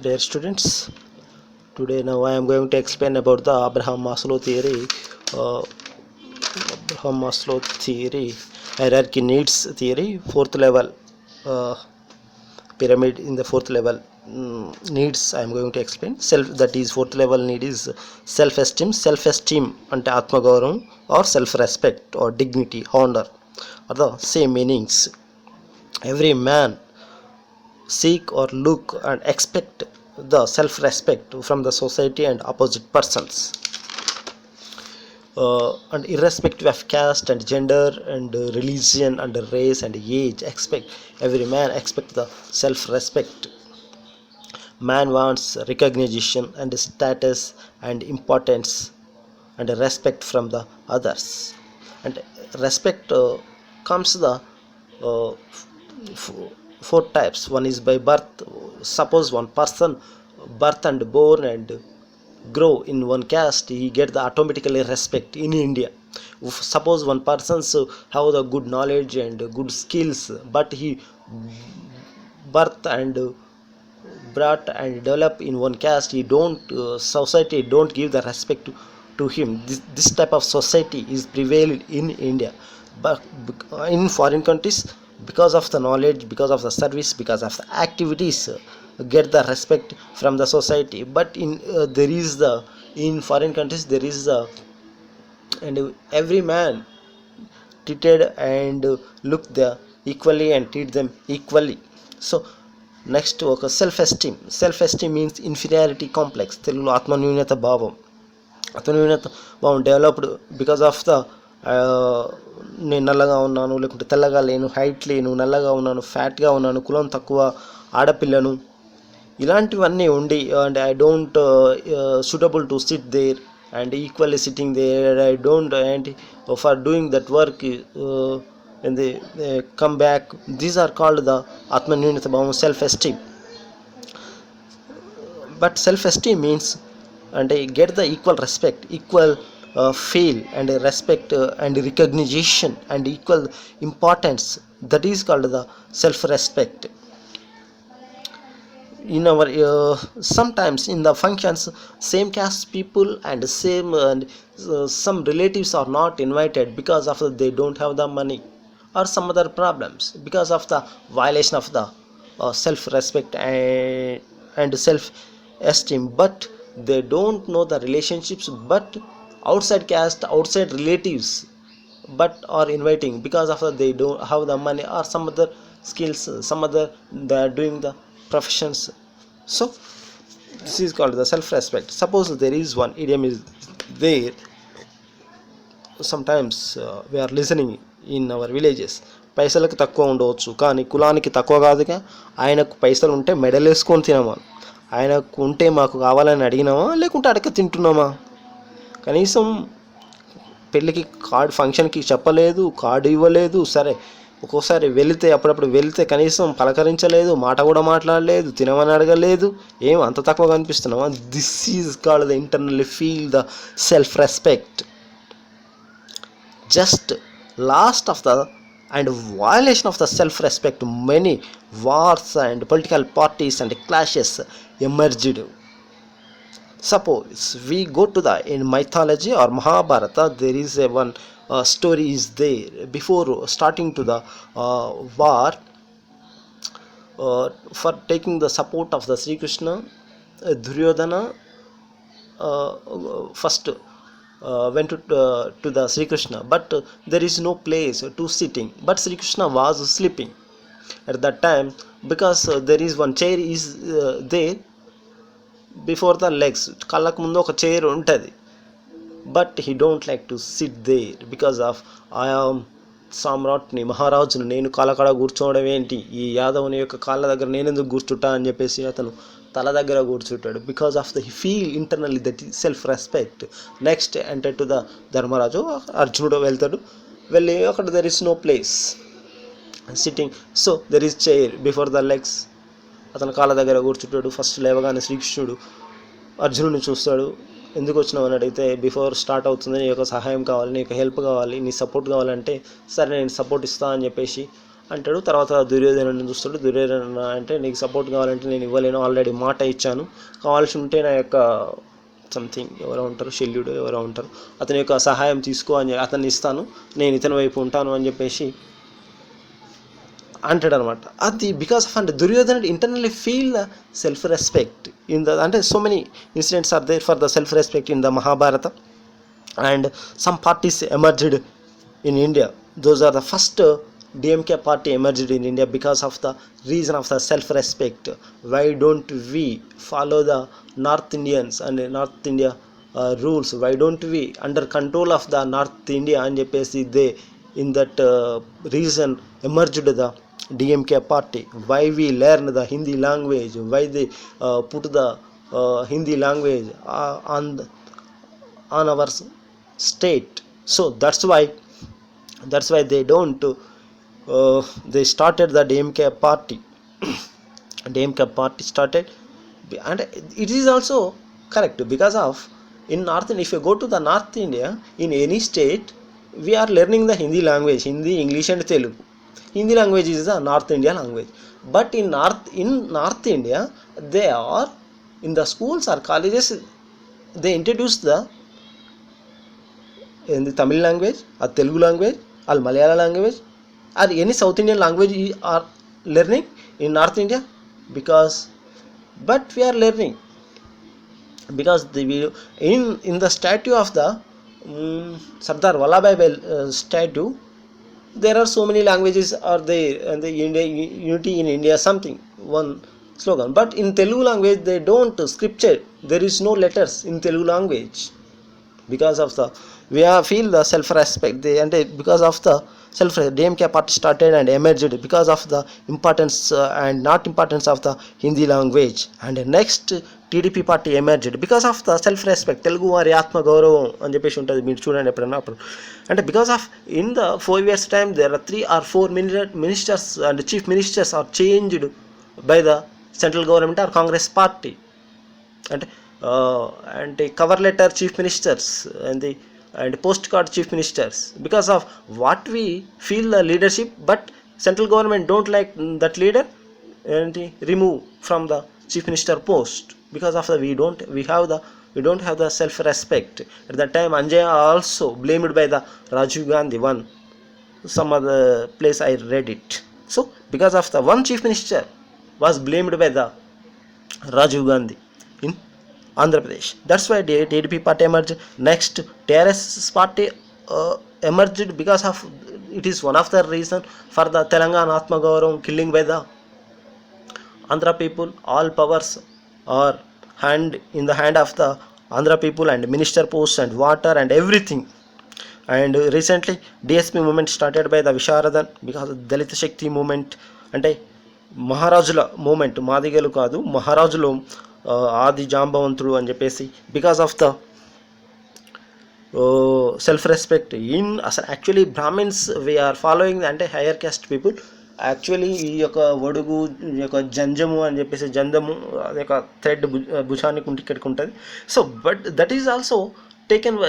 Dear students, today now I am going to explain about the Abraham Maslow theory. Abraham Maslow theory, hierarchy needs theory, fourth level pyramid. In the fourth level needs I am going to explain. Self, that is fourth level need is self-esteem. Self-esteem ante atmagauram or self-respect or dignity, honor are the same meanings. Every man seek or look and expect the self-respect from the society and opposite persons, and irrespective of caste and gender and religion and race and age, expect every man expect the self-respect. Man wants recognition and status and importance and respect from the others, and respect comes the uh, f- four types. One is by birth. Suppose one person birth and born and grow in one caste, he get the automatically respect in India. Suppose one person have the good knowledge and good skills, but he birth and brought and develop in one caste, he don't society don't give the respect to him. This type of society is prevailed in India, but in foreign countries, because of the knowledge, because of the service, because of the activities, get the respect from the society. But in there is the in foreign countries there is the, and every man treated and look the equally and treat them equally. So next ఒక self esteem means inferiority complex, తెలుగులో ఆత్మన్యూనత భావం. ఆత్మన్యూనత భావం developed because of the నేను నల్లగా ఉన్నాను, లేకుంటే తెల్లగా లేను, హైట్ లేను, నల్లగా ఉన్నాను, ఫ్యాట్గా ఉన్నాను, కులం తక్కువ, ఆడపిల్లను, ఇలాంటివన్నీ ఉండి and I don't suitable to sit there and equally sitting there, I don't and for doing that work when they come back. These are called the atmanyunata bhavam, self-esteem. But self-esteem means and get the equal respect, equal feel and respect and recognition and equal importance. That is called the self-respect. In our sometimes in the functions, same caste people and same and some relatives are not invited because of they don't have the money or some other problems, because of the violation of the self-respect and self-esteem. But they don't know the relationships, but outside caste, outside relatives but are inviting because of they don't have the money or some other skills, some other they are doing the professions. So this is called the self-respect. Suppose there is one idiom is there, sometimes we are listening in our villages, పైసలకు తక్కువ ఉండవచ్చు కానీ కులానికి తక్కువ కాదుగా. ఆయనకు పైసలు ఉంటే మెడల్ వేసుకొని తినమా, ఆయనకు ఉంటే మాకు కావాలని అడిగినామా, లేకుంటే అడగ తింటున్నామా? కనీసం పెళ్ళికి కార్డు ఫంక్షన్కి చెప్పలేదు, కార్డు ఇవ్వలేదు. సరే ఒక్కోసారి వెళితే అప్పుడప్పుడు వెళితే కనీసం పలకరించలేదు, మాట కూడా మాట్లాడలేదు, తినమని అడగలేదు. ఏం అంత తక్కువ కనిపిస్తున్నామా? This is called the internally feel the self respect. Just last of the and violation of the self-respect, many wars and political parties and clashes emerged. Suppose we go to the in mythology or Mahabharata, there is a one story is there. Before starting to the war, for taking the support of the Sri Krishna, Duryodhana first went to the Sri Krishna, but there is no place to sitting, but Sri Krishna was sleeping at that time, because there is one chair is there before the legs, కళ్ళకు ముందు ఒక chair ఉంటుంది, but he don't like to sit there because of I am సామ్రాట్ని, మహారాజును, నేను కాళ్ళకాడ కూర్చోవడం ఏంటి, ఈ యాదవుని యొక్క కాళ్ళ దగ్గర నేను ఎందుకు కూర్చుంటా అని చెప్పేసి అతను తల దగ్గర కూర్చుంటాడు. Because of the he feel internally that ఈ self respect. Next enter to the Dharmaraju, అర్జునుడు వెళ్తాడు, వెళ్ళి అక్కడ there is no place sitting, so there is chair before the legs. అతను కాళ్ళ దగ్గర కూర్చుంటాడు. ఫస్ట్ లేవగానే శ్రీకృష్ణుడు అర్జునుడిని చూస్తాడు, ఎందుకు వచ్చినావు అని అడిగితే, బిఫోర్ స్టార్ట్ అవుతుంది, నీ యొక్క సహాయం కావాలి, నీ యొక్క హెల్ప్ కావాలి, నీ సపోర్ట్ కావాలంటే, సరే నేను సపోర్ట్ ఇస్తా అని చెప్పేసి అంటాడు. తర్వాత దుర్యోధనుడిని చూస్తాడు. దుర్యోధన అంటే నీకు సపోర్ట్ కావాలంటే నేను ఇవ్వలేను, ఆల్రెడీ మాట ఇచ్చాను, కావాల్సి ఉంటే నా యొక్క సంథింగ్ ఎవరో ఉంటారు, శల్యుడు ఎవరో ఉంటారు, అతని యొక్క సహాయం తీసుకో అని అతన్ని ఇస్తాను, నేను ఇతని వైపు ఉంటాను అని చెప్పేసి అంటాడు అనమాట. అది బికాస్ ఆఫ్ అంటే Duryodhana internally feel the self respect in the అంటే so many incidents are there for the self respect in the Mahabharata. And some parties emerged in India. Those are the first DMK party emerged in India because of the reason of the self-respect. Why don't we follow the North Indians and North India rules? Why don't we under control of the North India అని చెప్పేసి they in that reason emerged the DMK party. Why we learn the Hindi language? Why they put the Hindi language on our state? So that's why they don't they started the DMK party. DMK party started, and it is also correct because of in north, if you go to the North India in any state, we are learning the Hindi language, Hindi, English and Telugu. Hindi language is the North India language, but in North India they are in the schools or colleges they introduce the in the Tamil language or Telugu language or Malayalam language or any South Indian language you are learning in North India, because but we are learning because in the statue of the Sardar Vallabhbhai statue there are so many languages are there, and the India unity in India something one slogan, but in Telugu language they don't scripture, there is no letters in Telugu language. Because of the we feel the self respect, they and because of the self DMK party started and emerged because of the importance and not importance of the Hindi language. And next TDP party emerged because of the self respect. Telugu వారి ఆత్మ గౌరవం అని చెప్పేసి ఉంటుంది, మీరు చూడండి ఎప్పుడన్నా అప్పుడు. అంటే because of in the 4 years time there are 3 or 4 ministers and chief ministers are changed by the central government or Congress party. And cover letter chief ministers and postcard chief ministers, because of what we feel the leadership, but central government don't like that leader and remove from the chief minister post. Because of the we don't have the self respect. At that time Anjaya also blamed by the Rajiv Gandhi, one some other place I read it. So because of the one chief minister was blamed by the Rajiv Gandhi in Andhra Pradesh. That's why TDP party emerged. Next TRS party emerged because of it is one of the reason for the Telangana Atma Gauravam killing by the Andhra people. All powers are in the hand of the Andhra people, and minister posts and water and everything. And recently DSP movement started by the Visharadhan because of Dalita Shakti movement. అంటే మహారాజుల moment, మాదిగలు కాదు మహారాజులు ఆది జాంబవంతుడు అని చెప్పేసి because of the self respect in అసలు యాక్చువల్లీ బ్రాహ్మిన్స్ వీఆర్ ఫాలోయింగ్ అంటే హయ్యర్ క్యాస్ట్ పీపుల్. యాక్చువల్లీ ఈ యొక్క ఒడుగు, ఈ యొక్క జంజము అని చెప్పేసి జందము అది యొక్క థ్రెడ్ భుజానికి ఇక్కడికి ఉంటుంది. So but that is also taken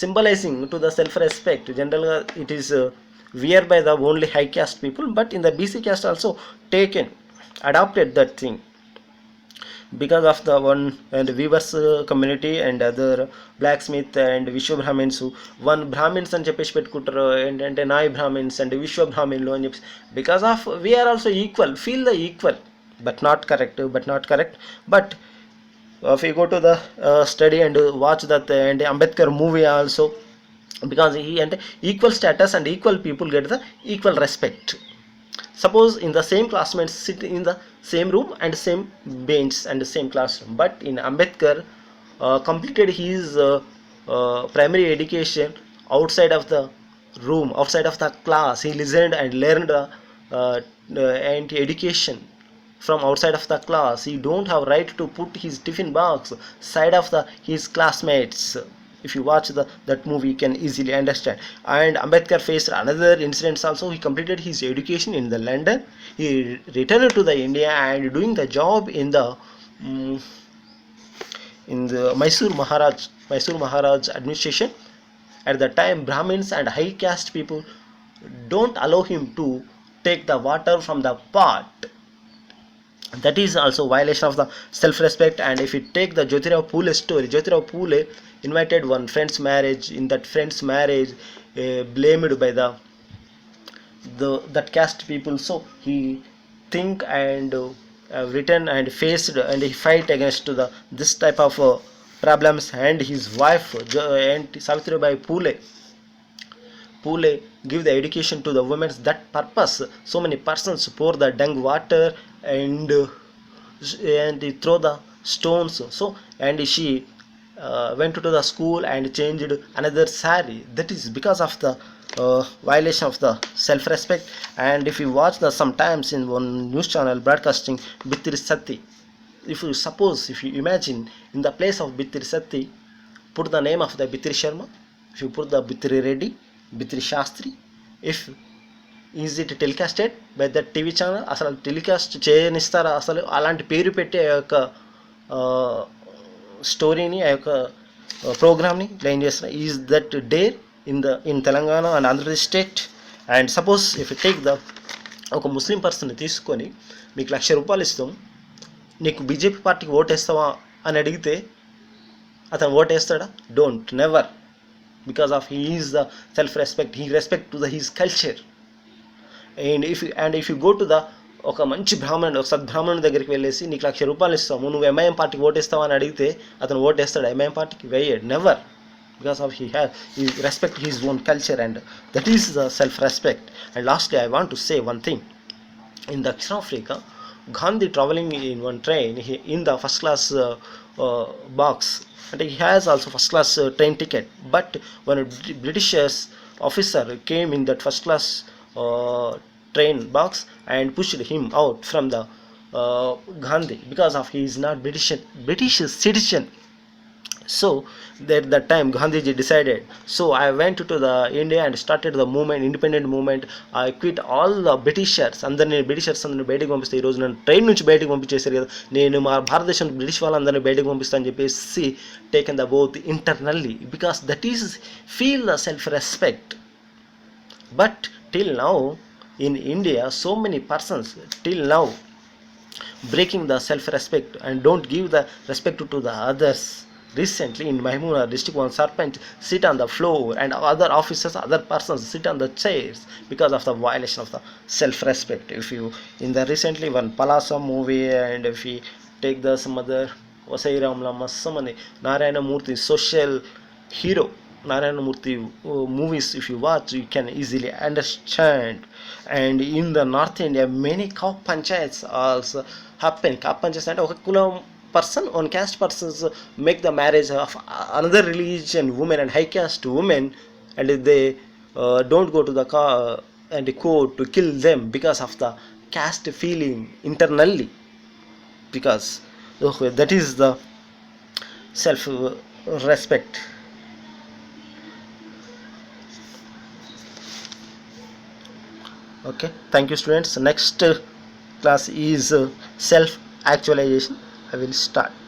symbolizing to the self respect. జనరల్గా it is wear by the only high caste people, but in the BC caste also adopted that thing because of the one and weavers community and other blacksmith and Vishwa Brahmins. One Brahmins అని చెప్పేసి పెట్టుకుంటారు ఏంటంటే నాయ్ Brahmins and విశ్వ బ్రాహ్మిన్లు అని చెప్పేసి. Because of we are also equal, feel the equal but not correct. But if you go to the study and watch that and Ambedkar movie also, because he and equal status and equal people get the equal respect. Suppose in the same classmates sit in the same room and same bench and same classroom, but in Ambedkar completed his primary education outside of the room, outside of the class. He listened and learned and education from outside of the class. He don't have right to put his tiffin box side of his classmates. If you watch that movie, you can easily understand. And Ambedkar faced another incidents also. He completed his education in the London. He returned to the India and doing the job in the Mysore Maharaj administration. At the time Brahmins and high caste people don't allow him to take the water from the pot. That is also violation of the self-respect. And if you take the Jyotirao Phule story, Jyotirao Phule invited one friend's marriage. In that friend's marriage, blamed by the that caste people, so he think and written and faced and he fight against the this type of problems. And his wife and Savitribai Pule give the education to the women. That purpose, so many persons pour the dung water and he throw the stones. So and she went to the school and changed another sari. That is because of the violation of the self-respect. And if you watch the sometimes in one news channel broadcasting Bittir Sati, if you imagine in the place of Bittir Sati, put the name of the Bittir Sharma. If you put the Bittir Reddy, Bittir Shastri, if is it telecasted by the TV channel, అసలు telecast చేయనిస్తారా? అసలు అలాంటి పేరు పెట్టే ఆ యొక్క స్టోరీని, ఆ యొక్క ప్రోగ్రామ్ని ప్లేన్ చేస్తారు. Is that dare in Telangana and Andhra Pradesh state? And suppose if you take the ఒక ముస్లిం పర్సన్ని తీసుకొని మీకు ₹1,00,000 ఇస్తాం, నీకు బీజేపీ పార్టీకి ఓటేస్తావా అని అడిగితే అతను ఓటేస్తాడా? Don't, never. Because of he is the self-respect, he respect to the his culture. And if you go to the ఒక మంచి బ్రాహ్మణుడు, ఒక సద్బ్రాహ్మణుడి దగ్గరికి వెళ్ళేసి నీకు ₹1,00,000 ఇస్తాము, నువ్వు ఎంఐఎం పార్టీకి ఓటేస్తావు అని అడిగితే అతను ఓటేస్తాడు? ఎంఐఎం పార్టీకి వేయడు, never. Because of he respect his own culture, and that is the self-respect. And lastly, I want to say one thing. In South Africa, Gandhi traveling in one train, in the first class box, and he has also first class train ticket. But when a British officer came in that first class train box and pushed him out from the Gandhi, because of he is not British citizen. So at that time Gandhiji decided, so I went to the India and started the movement, independent movement. I quit all the Britishers. అందరినీ బయటకు పంపిస్తే, ఈరోజు నన్ను train నుంచి బయటకు పంపించేశారు కదా, నేను మా భారతదేశం బ్రిటిష్ వాళ్ళందరినీ బయటకు పంపిస్తాను అని చెప్పేసి taken the both internally, because that is feel the self respect. But till now in India, so many persons till now breaking the self-respect and don't give the respect to the others. Recently in Mahimuna district, one serpent sit on the floor and other officers, other persons sit on the chairs because of the violation of the self-respect. If you in the recently one Palasa movie, and if you take the some other Vasai Ramlama, somebody Narayana Murthy social hero Narayana Murthy movies, if you watch, you can easily understand. And in the North India, many cow panchayats also happen. Cow panchayats and ఒక కులం person, on caste persons make the marriage of another religion women and high caste women, and they don't go to the and the court to kill them because of the caste feeling internally, because that is the self respect. Okay, thank you students. Next class is self actualization. I will start.